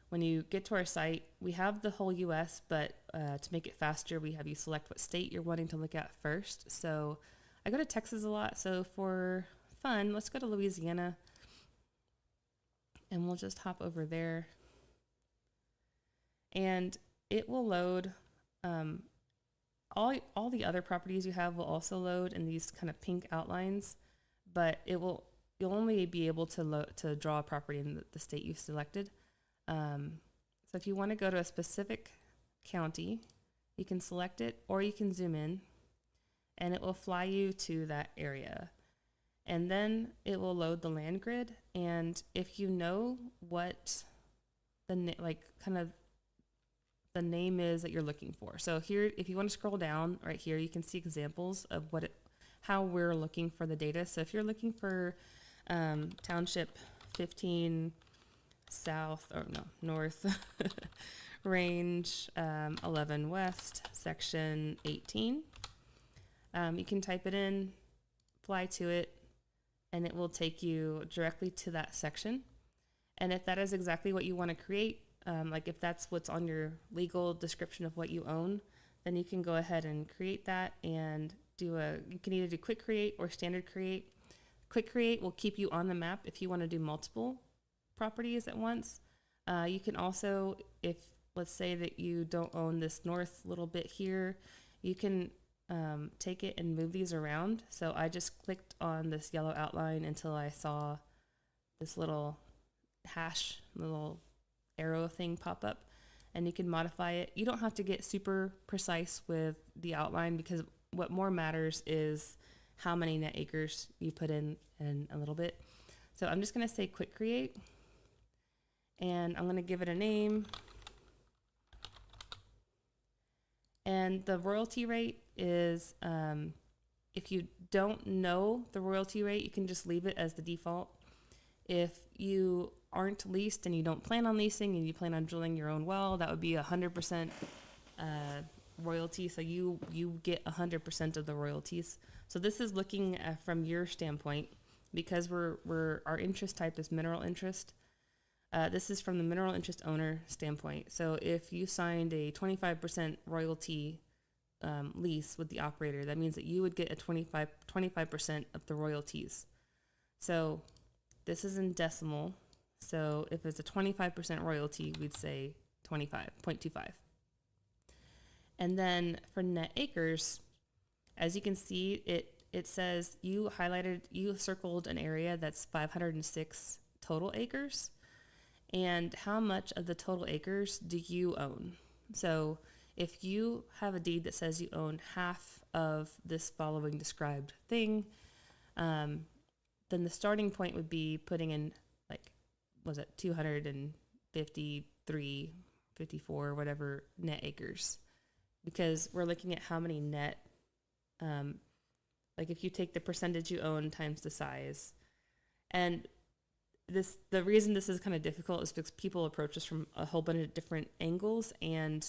when you get to our site, we have the whole US, but to make it faster, we have you select what state you're wanting to look at first. So I go to Texas a lot, so for fun, let's go to Louisiana, and we'll just hop over there. And it will load, all the other properties you have will also load in these kind of pink outlines, but you'll only be able to draw a property in the state you've selected. So if you want to go to a specific county, you can select it, or you can zoom in, and it will fly you to that area. And then it will load the land grid. And if you know what the name is that you're looking for. So here, if you want to scroll down right here, you can see examples of how we're looking for the data. So if you're looking for Township 15 North, Range 11 West, Section 18, you can type it in, fly to it, and it will take you directly to that section. And if that is exactly what you want to create, like if that's what's on your legal description of what you own, then you can go ahead and create that and you can either do quick create or standard create. Quick create will keep you on the map if you want to do multiple properties at once. You can also, if let's say that you don't own this north little bit here, you can take it and move these around. So I just clicked on this yellow outline until I saw this little little arrow thing pop up, and you can modify it. You don't have to get super precise with the outline, because what more matters is how many net acres you put in a little bit. So I'm just going to say quick create, and I'm going to give it a name. And the royalty rate is, if you don't know the royalty rate, you can just leave it as the default. If you aren't leased and you don't plan on leasing and you plan on drilling your own well, that would be 100% royalty. So you get 100% of the royalties. So this is looking from your standpoint, because our interest type is mineral interest. This is from the mineral interest owner standpoint. So if you signed a 25% royalty lease with the operator, that means that you would get a 25% of the royalties. So this is in decimal. So if it's a 25% royalty, we'd say 25.25. And then for net acres, as you can see, it says you circled an area that's 506 total acres. And how much of the total acres do you own? So if you have a deed that says you own half of this following described thing, then the starting point would be putting in, like, was it 253, 54, whatever net acres, because we're looking at how many net, like if you take the percentage you own times the size. And the reason this is kind of difficult is because people approach this from a whole bunch of different angles, and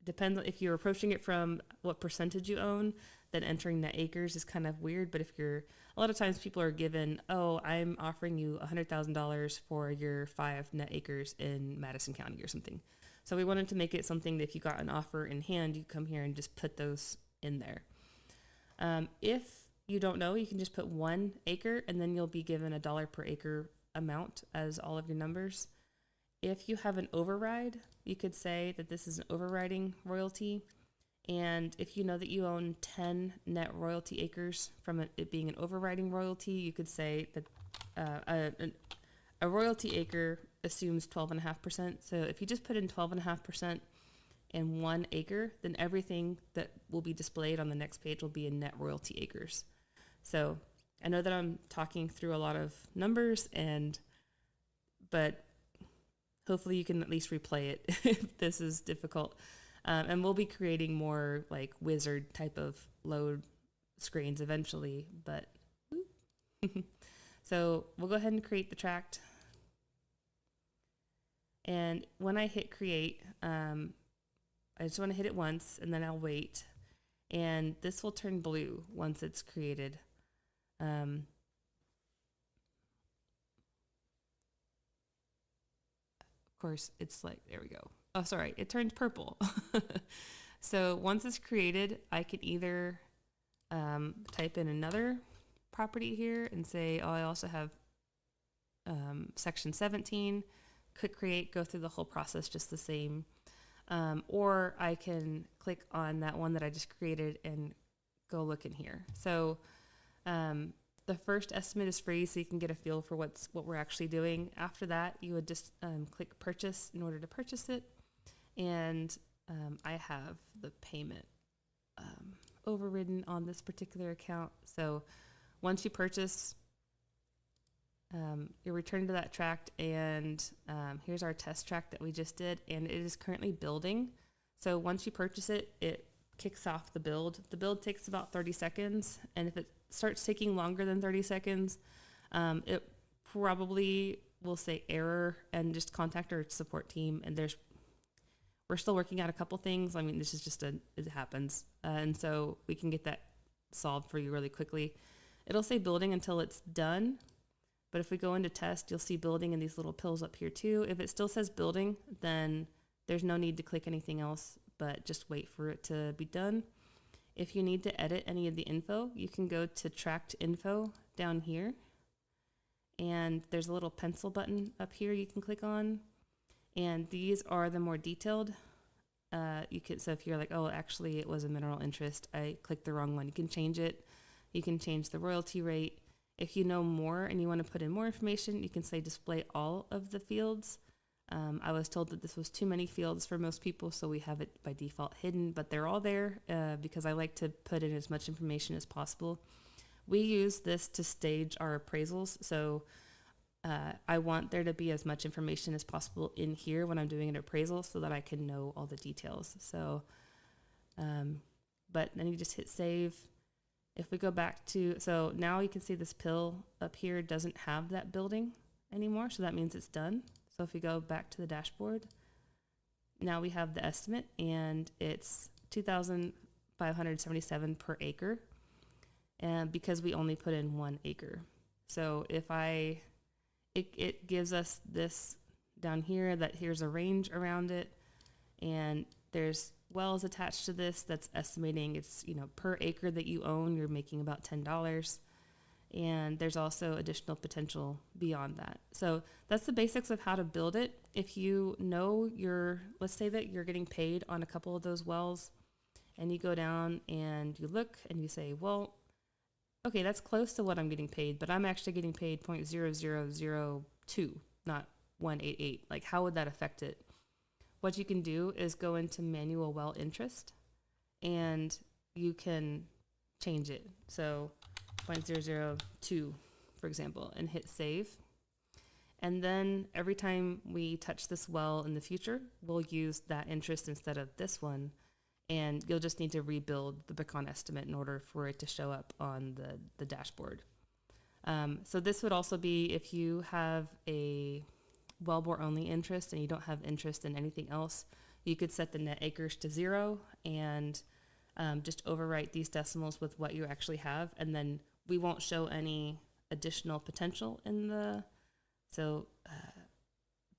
depends on if you're approaching it from what percentage you own, then entering net acres is kind of weird. But if a lot of times people are given, oh, I'm offering you $100,000 for your 5 net acres in Madison County or something. So we wanted to make it something that if you got an offer in hand, you come here and just put those in there. If you don't know, you can just put 1 acre and then you'll be given $1 per acre amount as all of your numbers. If you have an override, you could say that this is an overriding royalty. And if you know that you own 10 net royalty acres from it being an overriding royalty, you could say that a royalty acre assumes 12.5%. So if you just put in 12.5% in 1 acre, then everything that will be displayed on the next page will be in net royalty acres. So I know that I'm talking through a lot of numbers, but hopefully you can at least replay it if this is difficult. And we'll be creating more like wizard type of load screens eventually, but so we'll go ahead and create the tract. And when I hit create, I just want to hit it once and then I'll wait. And this will turn blue once it's created. Of course, it's like, there we go. Oh, sorry, it turned purple. So once it's created, I can either type in another property here and say, oh, I also have section 17, click create, go through the whole process just the same. Or I can click on that one that I just created and go look in here. So the first estimate is free, so you can get a feel for what we're actually doing. After that, you would just click purchase in order to purchase it. And I have the payment overridden on this particular account. So once you purchase, you return to that tract, and here's our test tract that we just did, and it is currently building. So once you purchase it, it kicks off the build. The build takes about 30 seconds, and if it starts taking longer than 30 seconds, it probably will say error and just contact our support team. And we're still working out a couple things. I mean, this is just it happens. And so we can get that solved for you really quickly. It'll say building until it's done. But if we go into test, you'll see building in these little pills up here too. If it still says building, then there's no need to click anything else, but just wait for it to be done. If you need to edit any of the info, you can go to tract info down here. And there's a little pencil button up here you can click on. And these are the more detailed. So if you're like, oh, actually it was a mineral interest, I clicked the wrong one, you can change it. You can change the royalty rate. If you know more and you want to put in more information, you can say display all of the fields. I was told that this was too many fields for most people, so we have it by default hidden, but they're all there because I like to put in as much information as possible. We use this to stage our appraisals, so I want there to be as much information as possible in here when I'm doing an appraisal so that I can know all the details. So, but then you just hit save. If we go back to, so now you can see this pill up here doesn't have that building anymore, so that means it's done. So if we go back to the dashboard, now we have the estimate, and it's $2,577 per acre, and because we only put in 1 acre. So if it gives us this down here, that here's a range around it, and there's wells attached to this that's estimating it's, per acre that you own, you're making about $10. And there's also additional potential beyond that. So that's the basics of how to build it. If you know let's say that you're getting paid on a couple of those wells, and you go down and you look and you say, well, okay, that's close to what I'm getting paid, but I'm actually getting paid 0.0002, not 188. Like, how would that affect it? What you can do is go into manual well interest, and you can change it. So 0.002, for example, and hit save. And then every time we touch this well in the future, we'll use that interest instead of this one. And you'll just need to rebuild the Pecan estimate in order for it to show up on the dashboard. So this would also be if you have a wellbore only interest and you don't have interest in anything else, you could set the net acres to 0 and just overwrite these decimals with what you actually have, and then we won't show any additional potential in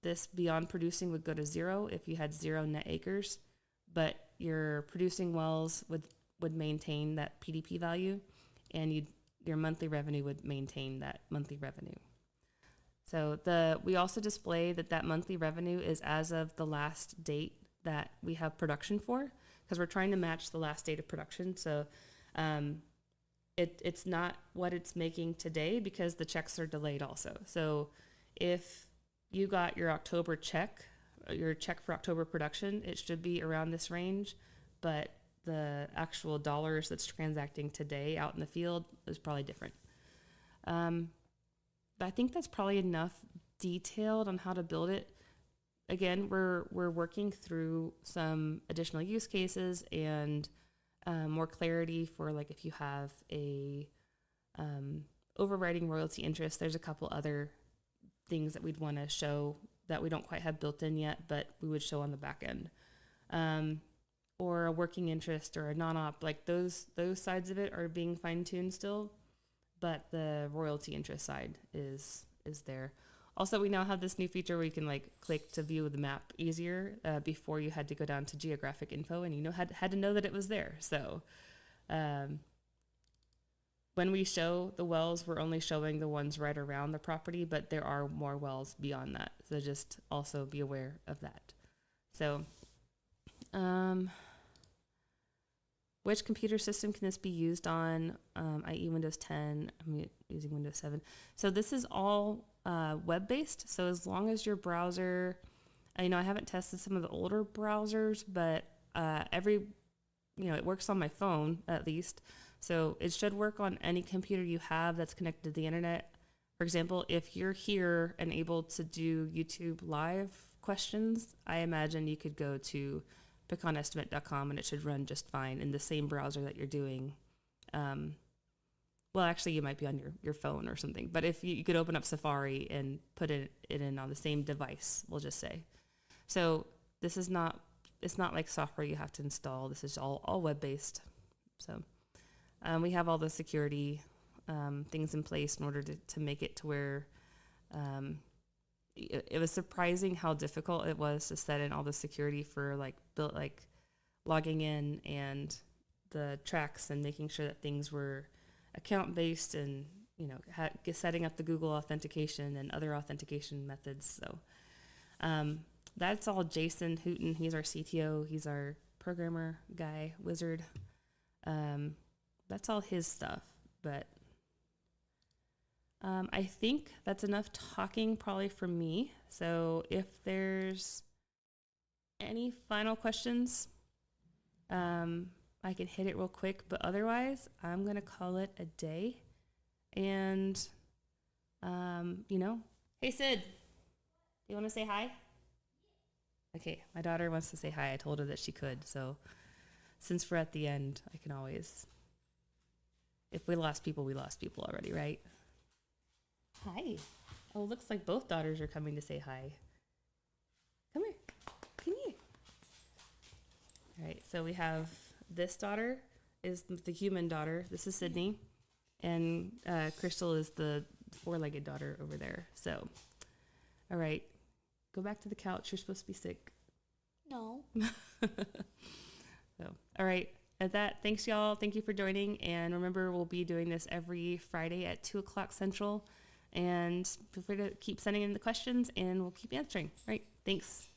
this beyond producing would go to 0 if you had 0 net acres, but your producing wells would maintain that PDP value, and your monthly revenue would maintain that monthly revenue. So we also display that monthly revenue is as of the last date that we have production for, because we're trying to match the last date of production. So it's not what it's making today, because the checks are delayed also. So if you got your October check, your check for October production, it should be around this range, but the actual dollars that's transacting today out in the field is probably different. But I think that's probably enough detailed on how to build it. Again, we're working through some additional use cases and more clarity for, like, if you have a overriding royalty interest. There's a couple other things that we'd want to show that we don't quite have built in yet, but we would show on the back end. Or a working interest or a non-op, like those sides of it are being fine-tuned still, but the royalty interest side is there. Also, we now have this new feature where you can, like, click to view the map easier. Before, you had to go down to geographic info and had to know that it was there. So when we show the wells, we're only showing the ones right around the property, but there are more wells beyond that. So just also be aware of that. So which computer system can this be used on, i.e. Windows 10? I'm using Windows 7. So this is all web-based. So as long as your browser, I haven't tested some of the older browsers, but it works on my phone at least. So it should work on any computer you have that's connected to the internet. For example, if you're here and able to do YouTube live questions, I imagine you could go to pecanestimate.com and it should run just fine in the same browser that you're doing. Well, actually, you might be on your phone or something, but if you could open up Safari and put it in on the same device, we'll just say. So this is it's not like software you have to install. This is all web-based. So we have all the security things in place in order to make it to where it was surprising how difficult it was to set in all the security for logging in and the tracks and making sure that things were account based and setting up the Google authentication and other authentication methods. So that's all Jason Hooten. He's our CTO. He's our programmer guy, wizard. That's all his stuff. But I think that's enough talking probably from me. So if there's any final questions, I can hit it real quick, but otherwise I'm going to call it a day. And, hey, Sid, do you want to say hi? Okay, my daughter wants to say hi. I told her that she could. So since we're at the end, I can always, if we lost people, we lost people already, right? Hi. Oh, looks like both daughters are coming to say hi. Come here. Come here. All right, so we have this daughter is the human daughter. This is Sydney. And Crystal is the four-legged daughter over there. So, all right. Go back to the couch. You're supposed to be sick. No. So, all right. At that, thanks, y'all. Thank you for joining. And remember, we'll be doing this every Friday at 2 o'clock Central. And feel free to keep sending in the questions, and we'll keep answering. All right. Thanks.